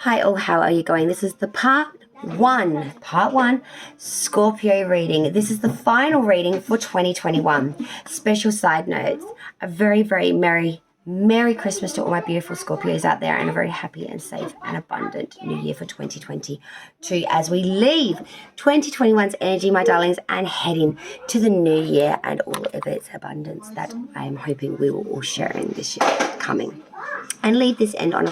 Hi all, how are you going? This is the part one Scorpio reading. This is the final reading for 2021. Special side notes, a very, very Merry Christmas to all my beautiful Scorpios out there, and a very happy and safe and abundant new year for 2022 as we leave 2021's energy, my darlings, and head in to the new year and all of its abundance that I am hoping we will all share in this year coming. And leave this year on a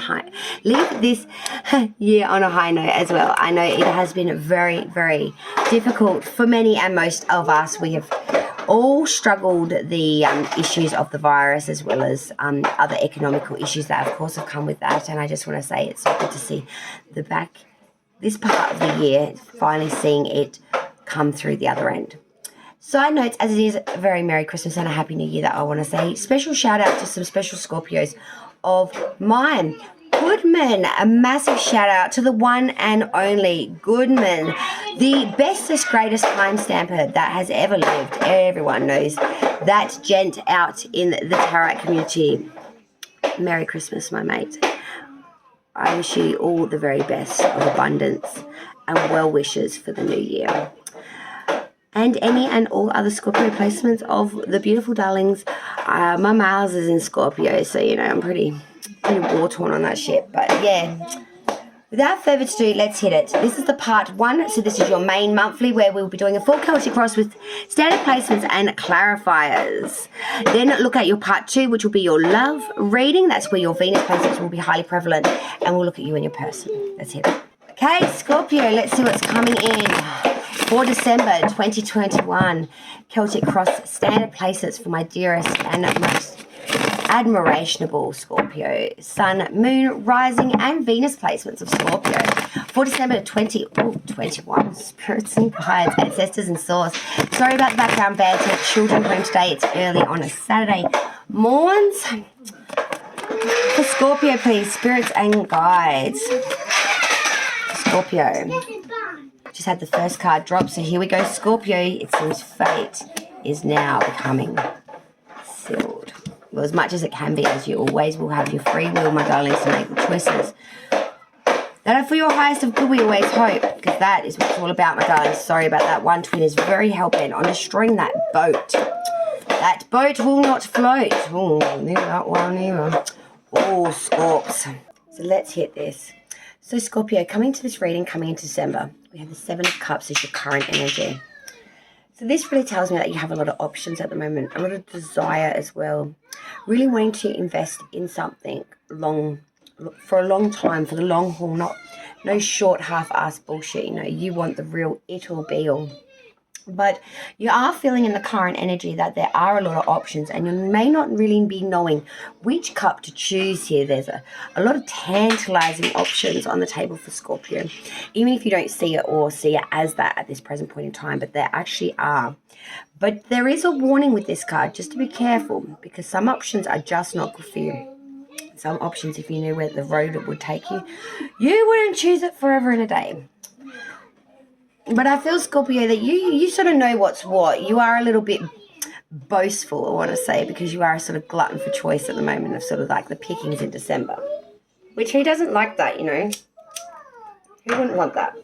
high note as well. I know it has been very, very difficult for many and most of us. We have all struggled the issues of the virus, as well as other economical issues that of course have come with that. And I just want to say it's so good to see this part of the year, finally seeing it come through the other end. Side notes, as it is a very Merry Christmas and a Happy New Year, that I want to say special shout out to some special Scorpios of mine. Goodman, a massive shout out to the one and only Goodman, the bestest, greatest timestamper that has ever lived. Everyone knows that gent out in the tarot community. Merry Christmas, my mate. I wish you all the very best of abundance and well wishes for the new year. And any and all other Scorpio placements of the beautiful darlings. My Mars is in Scorpio, so you know I'm pretty war-torn on that shit. But yeah, without further ado, let's hit it. This is the part one, so this is your main monthly, where we'll be doing a full Celtic cross with standard placements and clarifiers. Then look at your part two, which will be your love reading. That's where your Venus placements will be highly prevalent, and we'll look at you and your person. Let's hit it. Okay, Scorpio, let's see what's coming in for December 2021. Celtic cross standard placements for my dearest and most admirationable Scorpio. Sun, Moon, Rising, and Venus placements of Scorpio for December 2021. Spirits and guides, ancestors and source. Sorry about the background banter. Children home today. It's early on a Saturday morns. For Scorpio, please. Spirits and guides. Scorpio. Just had the first card drop, so here we go, Scorpio. It seems fate is now becoming sealed. Well, as much as it can be, as you always will have your free will, my darlings, to make the choices that are for your highest of good. We always hope, because that is what it's all about, my darlings. Sorry about that. One twin is very hell-bent on destroying that boat. That boat will not float. Oh, neither that one either. Oh, Scorps. So let's hit this. So Scorpio, coming to this reading, coming into December, we have the Seven of Cups as your current energy. So this really tells me that you have a lot of options at the moment, a lot of desire as well. Really wanting to invest in something for a long time, for the long haul, no short half-assed bullshit. You know, you want the real it or be all. But you are feeling in the current energy that there are a lot of options, and you may not really be knowing which cup to choose here. There's a lot of tantalizing options on the table for Scorpio, even if you don't see it or see it as that at this present point in time, but there actually are. But there is a warning with this card, just to be careful, because some options are just not good for you. Some options, if you knew where the road it would take you, you wouldn't choose it forever in a day. But I feel, Scorpio, that you sort of know what's what. You are a little bit boastful, I want to say, because you are a sort of glutton for choice at the moment of sort of like the pickings in December. Which, who doesn't like that, you know? Who wouldn't want that?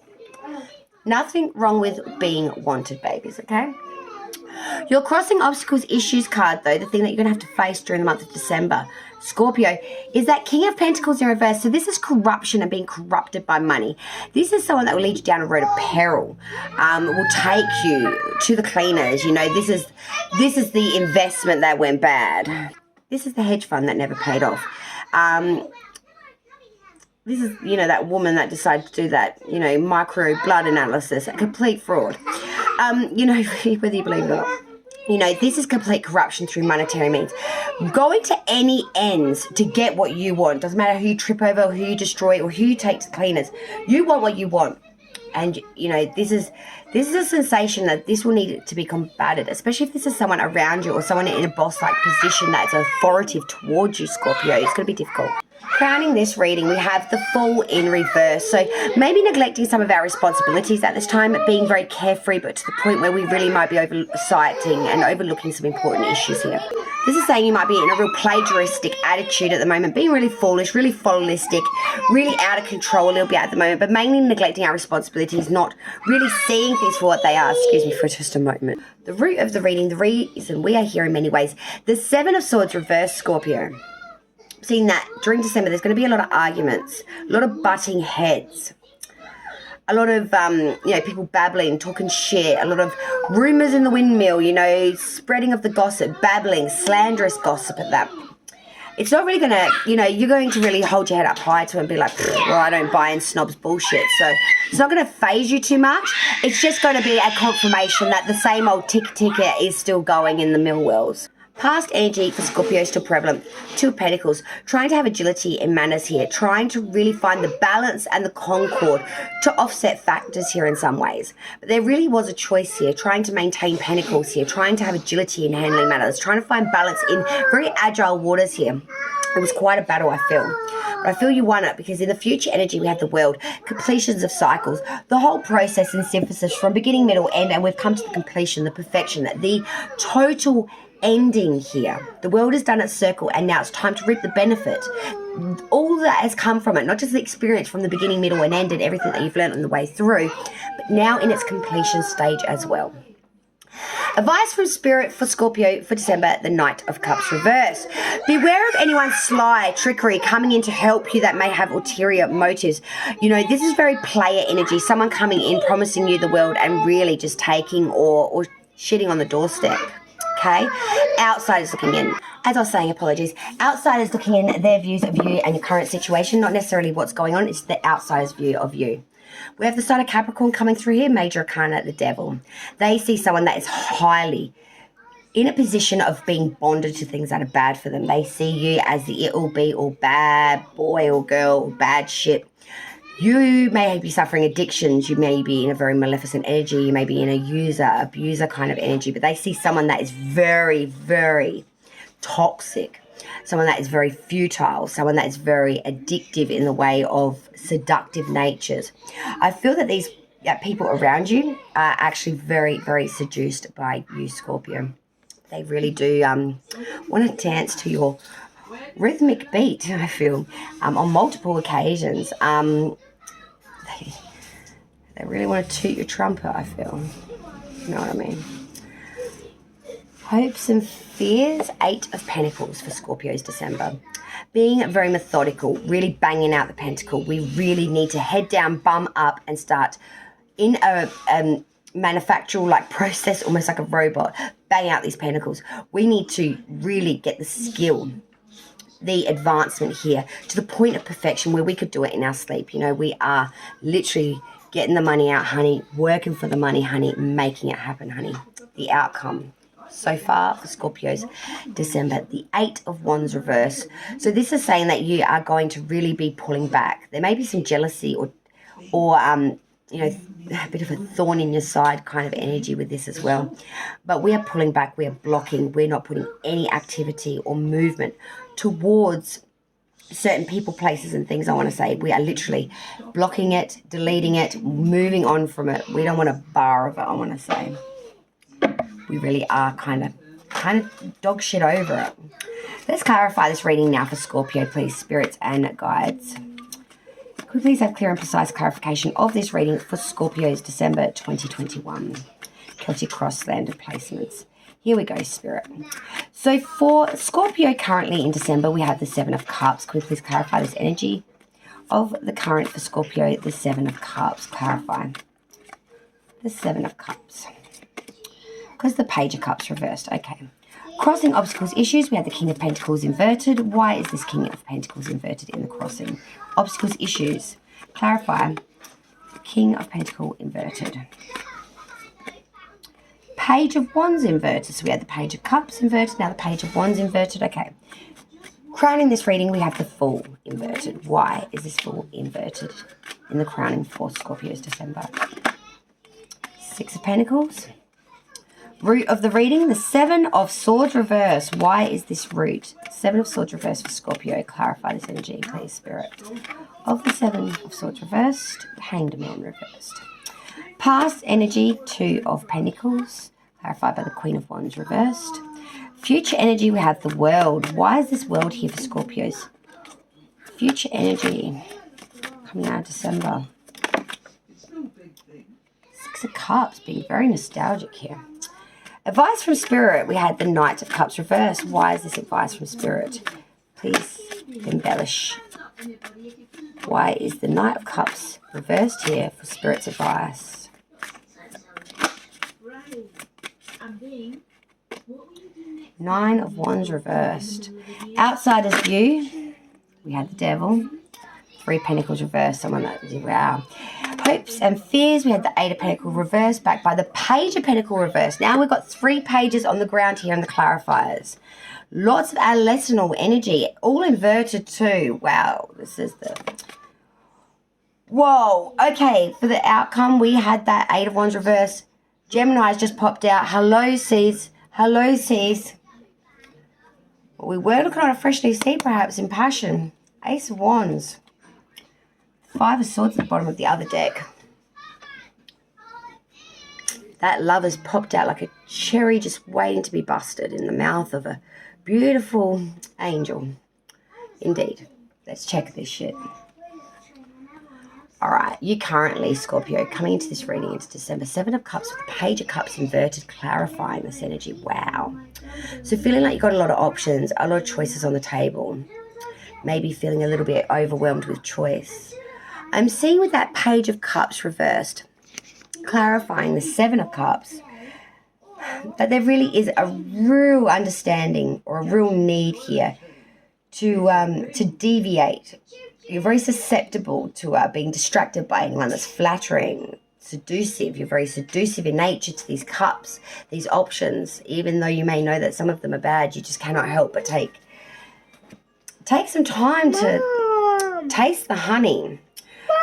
Nothing wrong with being wanted, babies, okay? Your crossing obstacles issues card, though, the thing that you're going to have to face during the month of December, Scorpio, is that King of Pentacles in reverse. So this is corruption and being corrupted by money. This is someone that will lead you down a road of peril, will take you to the cleaners. You know, this is the investment that went bad. This is the hedge fund that never paid off. This is, you know, that woman that decided to do that, you know, micro blood analysis, a complete fraud. You know, whether you believe it or not. You know, this is complete corruption through monetary means. Going to any ends to get what you want. Doesn't matter who you trip over, or who you destroy, or who you take to cleaners. You want what you want. And, you know, this is a sensation that this will need to be combated, especially if this is someone around you or someone in a boss-like position that's authoritative towards you, Scorpio. It's going to be difficult. Crowning this reading, we have the Fool in reverse. So maybe neglecting some of our responsibilities at this time, being very carefree, but to the point where we really might be oversighting and overlooking some important issues here. This is saying you might be in a real plagiaristic attitude at the moment, being really foolish, really follolistic, really out of control a little bit at the moment, but mainly neglecting our responsibilities, not really seeing things for what they are. Excuse me for just a moment. The root of the reading, the reason we are here in many ways. The Seven of Swords reverse, Scorpio. Seeing that during December, there's going to be a lot of arguments, a lot of butting heads. A lot of, people babbling, talking shit, a lot of rumours in the windmill, spreading of the gossip, babbling, slanderous gossip at that. It's not really going to, you're going to really hold your head up high to it and be like, well, I don't buy in snobs bullshit. So it's not going to phase you too much. It's just going to be a confirmation that the same old ticket is still going in the mill wells. Past energy for Scorpio is still prevalent. Two of Pentacles, trying to have agility in manners here, trying to really find the balance and the concord to offset factors here in some ways. But there really was a choice here, trying to maintain Pentacles here, trying to have agility in handling matters, trying to find balance in very agile waters here. It was quite a battle, I feel. But I feel you won it because in the future energy we have the world, completions of cycles, the whole process and synthesis from beginning, middle, end, and we've come to the completion, the perfection, the total ending here. The world has done its circle and now it's time to reap the benefit. All that has come from it, not just the experience from the beginning, middle, and end and everything that you've learned on the way through, but now in its completion stage as well. Advice from Spirit for Scorpio for December, the Knight of Cups reverse. Beware of anyone's sly trickery coming in to help you that may have ulterior motives. This is very player energy, someone coming in, promising you the world and really just taking or shitting on the doorstep. Okay, outsiders looking in. As I was saying, apologies. Outsiders looking in, their views of you and your current situation, not necessarily what's going on, it's the outsider's view of you. We have the Sign of Capricorn coming through here, Major Arcana, the Devil. They see someone that is highly in a position of being bonded to things that are bad for them. They see you as the it will be or bad boy or girl or bad shit. You may be suffering addictions. You may be in a very maleficent energy. You may be in a abuser kind of energy. But they see someone that is very, very toxic. Someone that is very futile. Someone that is very addictive in the way of seductive natures. I feel that these people around you are actually very, very seduced by you, Scorpio. They really do want to dance to your rhythmic beat, I feel, on multiple occasions. They really want to toot your trumpet, I feel. You know what I mean? Hopes and fears, 8 of Pentacles for Scorpio's December. Being very methodical, really banging out the pentacle. We really need to head down, bum up, and start in a manufactural like process, almost like a robot, bang out these pentacles. We need to really get the skill, the advancement here to the point of perfection where we could do it in our sleep. We are literally getting the money out, honey, working for the money, honey, making it happen, honey. The outcome so far for Scorpio's December, the 8 of Wands reverse. So this is saying that you are going to really be pulling back. There may be some jealousy or a bit of a thorn in your side kind of energy with this as well. But we are pulling back, we are blocking, we're not putting any activity or movement towards certain people, places and things. I want to say we are literally blocking it, deleting it, moving on from it. We don't want a bar of it, I want to say. We really are kind of dog shit over it. Let's clarify this reading now for Scorpio, please, spirits and guides. Could we please have clear and precise clarification of this reading for Scorpio's December 2021 Celtic Cross landed placements? Here we go, Spirit. So for Scorpio currently in December, we have the 7 of Cups. Could we please clarify this energy of the current for Scorpio, the 7 of Cups? Clarify. The 7 of Cups. Because the Page of Cups reversed. Okay. Crossing obstacles, issues. We have the King of Pentacles inverted. Why is this King of Pentacles inverted in the crossing? Obstacles, issues. Clarify. King of Pentacles inverted. Page of Wands inverted. So we had the Page of Cups inverted. Now the Page of Wands inverted. Okay. Crowning this reading, we have the Fool inverted. Why is this Fool inverted in the crowning for Scorpio's December? 6 of Pentacles. Root of the reading, the 7 of Swords reverse. Why is this root? 7 of Swords reverse for Scorpio. Clarify this energy, please, Spirit. Of the 7 of Swords reversed, the Hanged Man reversed. Past energy, 2 of Pentacles. Clarified by the Queen of Wands reversed. Future energy, we have the world. Why is this world here for Scorpios? Future energy coming out of December. Six of Cups, being very nostalgic here. Advice from Spirit, we had the Knight of Cups reversed. Why is this advice from Spirit? Please embellish. Why is the Knight of Cups reversed here for Spirit's advice? Nine of Wands reversed. Outsider's view, we had the Devil. Three Pentacles reversed. Someone that, wow. Hopes and fears, we had the Eight of Pentacles reversed, backed by the Page of Pentacles reversed. Now we've got 3 pages on the ground here on the clarifiers. Lots of adolescent energy, all inverted too. Wow, this is the... Whoa, okay, for the outcome, we had that Eight of Wands reversed. Gemini's just popped out. Hello, Seas. Hello, Seas. We were looking on a fresh new sea, perhaps, in passion. Ace of Wands. 5 of Swords at the bottom of the other deck. That love has popped out like a cherry just waiting to be busted in the mouth of a beautiful angel. Indeed. Let's check this shit. All right, you currently, Scorpio, coming into this reading into December, 7 of Cups with the Page of Cups inverted, clarifying this energy. Wow. So feeling like you've got a lot of options, a lot of choices on the table. Maybe feeling a little bit overwhelmed with choice. I'm seeing with that Page of Cups reversed, clarifying the 7 of Cups, that there really is a real understanding or a real need here to deviate. You're very susceptible to being distracted by anyone that's flattering, seductive. You're very seductive in nature to these cups, these options. Even though you may know that some of them are bad, you just cannot help but take some time to taste the honey.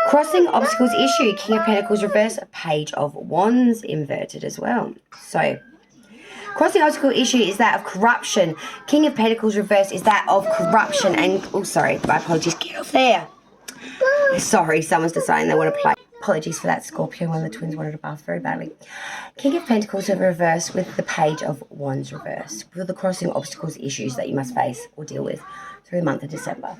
Crossing obstacles issue, King of Pentacles reversed, a Page of Wands inverted as well. So, crossing obstacle issue is that of corruption. King of Pentacles reversed is that of corruption. And, oh, sorry, my apologies. Get off there. Sorry, someone's deciding they want to play. Apologies for that, Scorpio. One of the twins wanted to bath very badly. King of Pentacles reversed with the Page of Wands reversed. For the crossing obstacles issues that you must face or deal with through the month of December.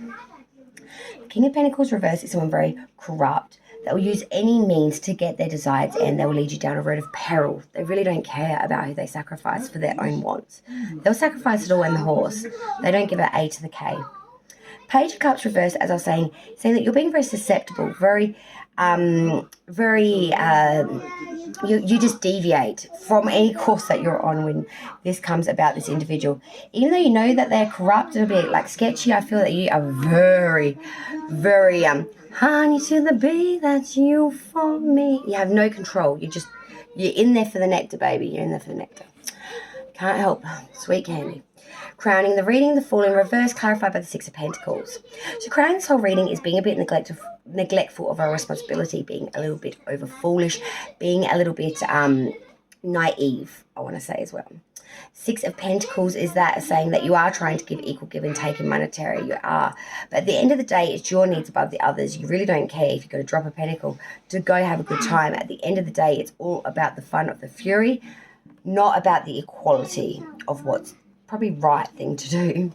King of Pentacles reversed is someone very corrupt that will use any means to get their desired end. They will lead you down a road of peril. They really don't care about who they sacrifice for their own wants. They'll sacrifice it all in the horse. They don't give an A to the K. Page of Cups reversed, as I was saying that you're being very susceptible, you just deviate from any course that you're on when this comes about this individual. Even though you know that they're corrupt and a bit like sketchy, I feel that you are very, very honey to the bee, that's you for me. You have no control. You're in there for the nectar, baby. You're in there for the nectar. Can't help. Sweet candy. Crowning the reading, the Fool in reverse, clarified by the Six of Pentacles. So crowning this whole reading is being a bit neglectful of our responsibility, being a little bit over foolish, being a little bit naive, I want to say as well. Six of Pentacles is that saying that you are trying to give equal give and take in monetary. You are. But at the end of the day, it's your needs above the others. You really don't care if you've got to drop a pentacle to go have a good time. At the end of the day, it's all about the fun of the fury, not about the equality of what's probably right thing to do.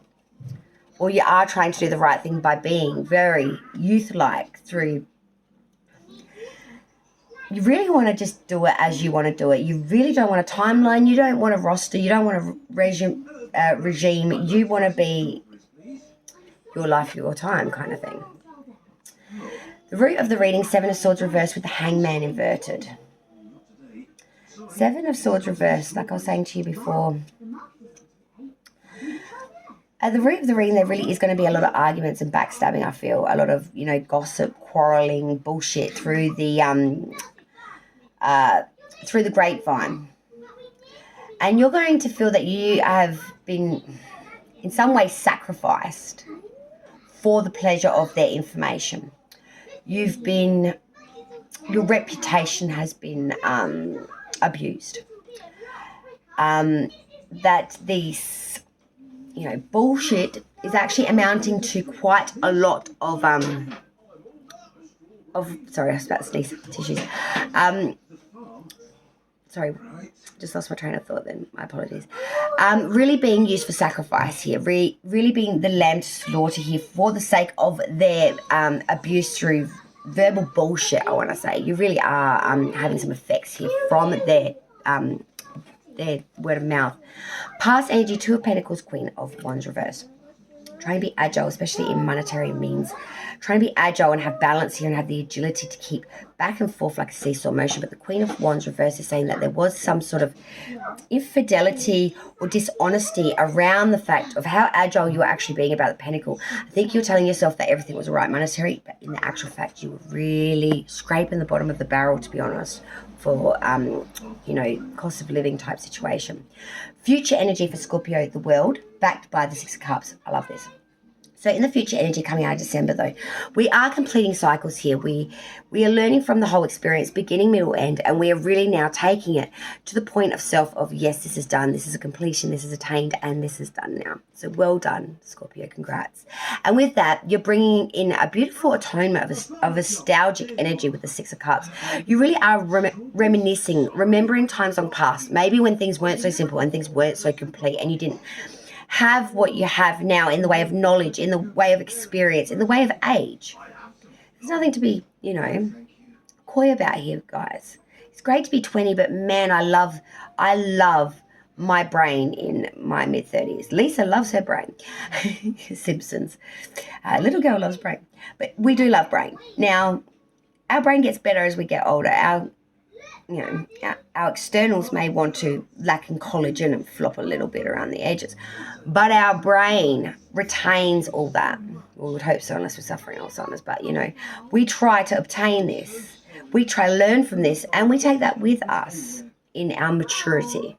Or you are trying to do the right thing by being very youth-like through... You really want to just do it as you want to do it. You really don't want a timeline. You don't want a roster. You don't want a regime. You want to be your life, your time kind of thing. The root of the reading, 7 of Swords reversed with the Hangman inverted. 7 of Swords reversed, like I was saying to you before. At the root of the reading, there really is going to be a lot of arguments and backstabbing, I feel. A lot of, gossip, quarrelling, bullshit through the grapevine. And you're going to feel that you have been, in some way, sacrificed for the pleasure of their information. Your reputation has been abused. That these... bullshit is actually amounting to quite a lot of sorry, I was about to sneeze tissues. sorry, just lost my train of thought then. My apologies. Really being used for sacrifice here. Really being the lamb to slaughter here for the sake of their abuse through verbal bullshit, I want to say. You really are having some effects here from their word of mouth. Past energy, Two of Pentacles, Queen of Wands reverse. Trying to be agile, especially in monetary means. Trying to be agile and have balance here and have the agility to keep back and forth like a seesaw motion. But the Queen of Wands reverse is saying that there was some sort of infidelity or dishonesty around the fact of how agile you were actually being about the Pentacle. I think you're telling yourself that everything was all right monetary, but in the actual fact, you were really scraping the bottom of the barrel, to be honest, for, cost of living type situation. Future energy for Scorpio, the World, backed by the Six of Cups. I love this. So in the future energy coming out of December, though, we are completing cycles here. We are learning from the whole experience, beginning, middle, end, and we are really now taking it to the point of self of, yes, this is done, this is a completion, this is attained, and this is done now. So well done, Scorpio, congrats. And with that, you're bringing in a beautiful atonement of nostalgic energy with the Six of Cups. You really are reminiscing, remembering times on past, maybe when things weren't so simple and things weren't so complete and you didn't have what you have now in the way of knowledge, in the way of experience, in the way of age. There's nothing to be, coy about here, guys. It's great to be 20, but man, I love my brain in my mid-30s. Lisa loves her brain. Simpsons. Little girl loves brain. But we do love brain. Now, our brain gets better as we get older. Our externals may want to lack in collagen and flop a little bit around the edges, but our brain retains all that. We would hope so, unless we're suffering Alzheimer's, but we try to obtain this. We try to learn from this, and we take that with us in our maturity.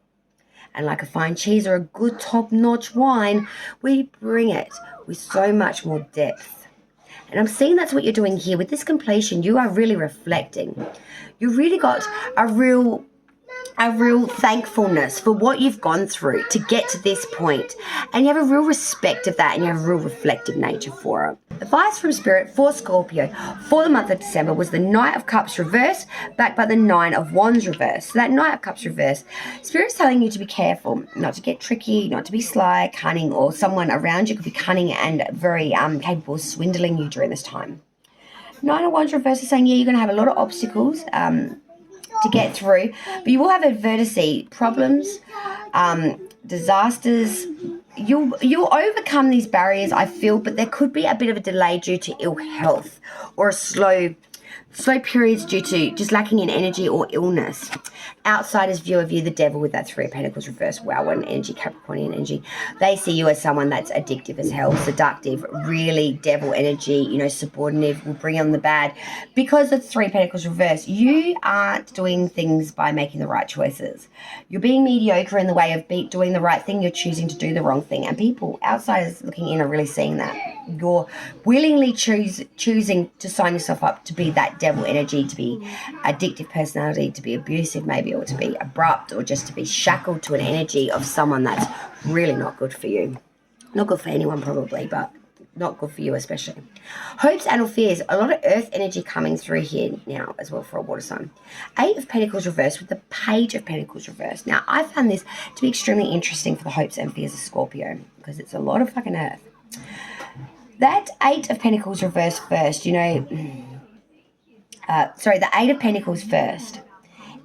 And like a fine cheese or a good top-notch wine, we bring it with so much more depth. And I'm seeing that's what you're doing here. With this completion, you are really reflecting. You really got a real thankfulness for what you've gone through to get to this point. And you have a real respect of that, and you have a real reflective nature for it. Advice from Spirit for Scorpio for the month of December was the Knight of Cups reverse, backed by the Nine of Wands reverse. So that Knight of Cups reverse, Spirit's telling you to be careful, not to get tricky, not to be sly, cunning, or someone around you could be cunning and very capable of swindling you during this time. Nine of Wands reverse is saying, yeah, you're going to have a lot of obstacles to get through, but you will have adversity, problems, disasters. You'll overcome these barriers, I feel, but there could be a bit of a delay due to ill health or a slow periods due to just lacking in energy or illness. Outsiders' view of you, the devil with that Three of Pentacles reverse, wow, what an energy, Capricornian energy. They see you as someone that's addictive as hell, seductive, really devil energy, subordinative, will bring on the bad. Because of Three of Pentacles reverse, you aren't doing things by making the right choices. You're being mediocre in the way of doing the right thing. You're choosing to do the wrong thing. And people, outsiders looking in, are really seeing that. You're willingly choosing to sign yourself up to be that devil energy, to be addictive personality, to be abusive maybe, or to be abrupt, or just to be shackled to an energy of someone that's really not good for you. Not good for anyone probably, but not good for you especially. Hopes and or fears, a lot of earth energy coming through here now as well for a water sign. Eight of Pentacles reversed with the Page of Pentacles reversed. Now, I found this to be extremely interesting for the hopes and fears of Scorpio, because it's a lot of fucking earth. That Eight of Pentacles reversed first, the Eight of Pentacles first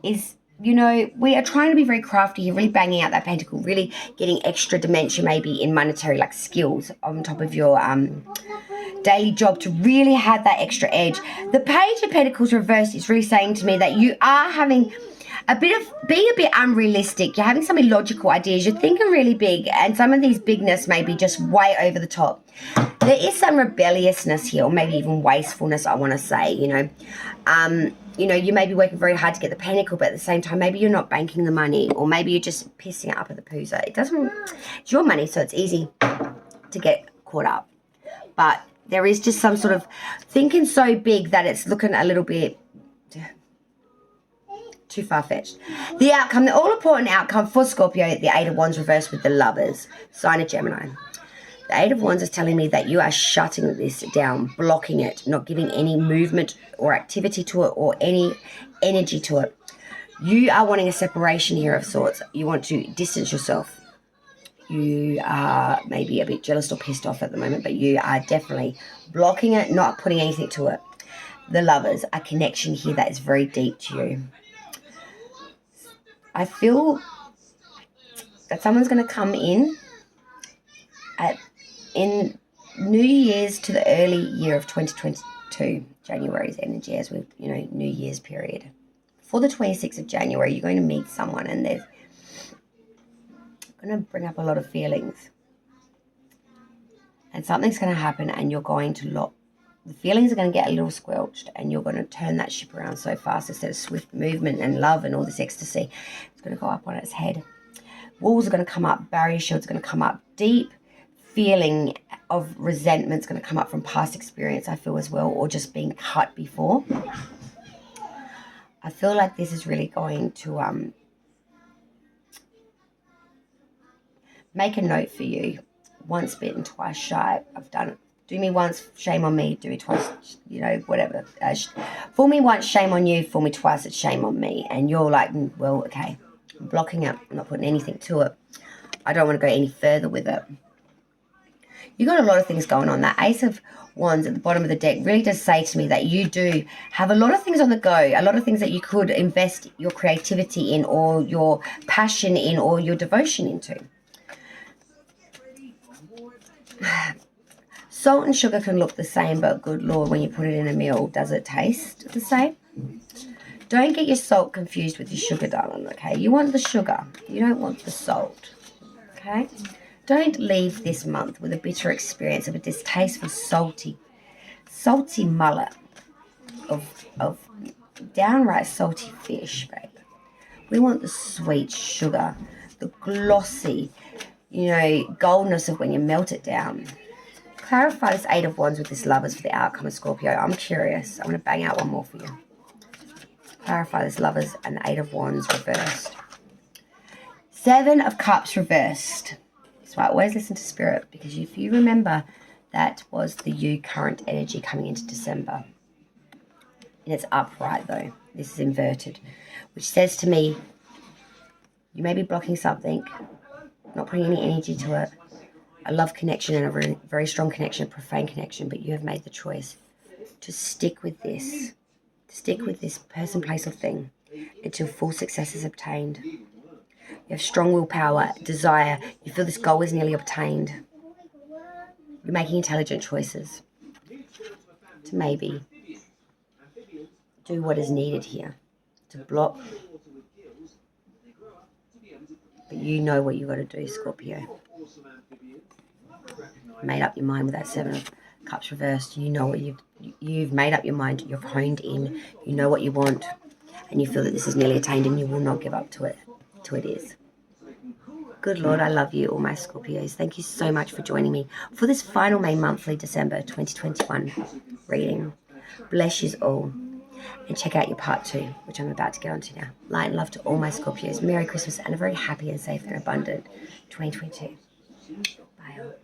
is, we are trying to be very crafty here, really banging out that pentacle, really getting extra dimension maybe in monetary like skills on top of your daily job to really have that extra edge. The Page of Pentacles reversed is really saying to me that you are having being a bit unrealistic. You're having some illogical ideas. You're thinking really big, and some of these bigness may be just way over the top. There is some rebelliousness here, or maybe even wastefulness, I want to say, you may be working very hard to get the pentacle, but at the same time, maybe you're not banking the money, or maybe you're just pissing it up at the poozer. It's your money, so it's easy to get caught up. But there is just some sort of thinking so big that it's looking a little bit too far-fetched. The outcome, the all-important outcome for Scorpio, the Eight of Wands reversed with the Lovers, sign of Gemini. The Eight of Wands is telling me that you are shutting this down, blocking it, not giving any movement or activity to it or any energy to it. You are wanting a separation here of sorts. You want to distance yourself. You are maybe a bit jealous or pissed off at the moment, but you are definitely blocking it, not putting anything to it. The Lovers, a connection here that is very deep to you. I feel that someone's going to come in New Year's to the early year of 2022, January's energy, as with, New Year's period. For the 26th of January, you're going to meet someone and they're going to bring up a lot of feelings. And something's going to happen and you're going to the feelings are going to get a little squelched and you're going to turn that ship around so fast. Instead of swift movement and love and all this ecstasy, it's going to go up on its head. Walls are going to come up, barrier shields are going to come up. Deep feeling of resentment is going to come up from past experience, I feel, as well, or just being cut before. I feel like this is really going to make a note for you. Once bitten, twice shy. I've done it. Do me once, shame on me. Do me twice, whatever. Fool me once, shame on you. Fool me twice, it's shame on me. And you're like, well, okay. I'm blocking it. I'm not putting anything to it. I don't want to go any further with it. You got a lot of things going on. That Ace of Wands at the bottom of the deck really does say to me that you do have a lot of things on the go, a lot of things that you could invest your creativity in or your passion in or your devotion into. Salt and sugar can look the same, but good Lord, when you put it in a meal, does it taste the same? Don't get your salt confused with your sugar, darling, okay? You want the sugar. You don't want the salt, okay? Don't leave this month with a bitter experience of a distasteful, salty mullet of downright salty fish, babe. We want the sweet sugar, the glossy, goldness of when you melt it down. Clarify this Eight of Wands with this Lovers for the outcome of Scorpio. I'm curious. I'm going to bang out one more for you. Clarify this Lovers and the Eight of Wands reversed. Seven of Cups reversed. So I always listen to Spirit, because if you remember, that was the you current energy coming into December. And it's upright though. This is inverted, which says to me, you may be blocking something, not putting any energy to it. A love connection and a very, very strong connection, a profane connection, but you have made the choice to stick with this. Stick with this person, place, or thing until full success is obtained. You have strong willpower, desire. You feel this goal is nearly obtained. You're making intelligent choices to maybe do what is needed here to block. But you know what you got to do, Scorpio. Made up your mind with that Seven of Cups reversed. You know what you've made up your mind. You've honed in. You know what you want, and you feel that this is nearly attained, and you will not give up to it till it is. Good Lord, I love you, all my Scorpios. Thank you so much for joining me for this final May monthly December 2021 reading. Bless you all. And check out your part 2, which I'm about to get onto now. Light and love to all my Scorpios. Merry Christmas and a very happy and safe and abundant 2022. Bye all.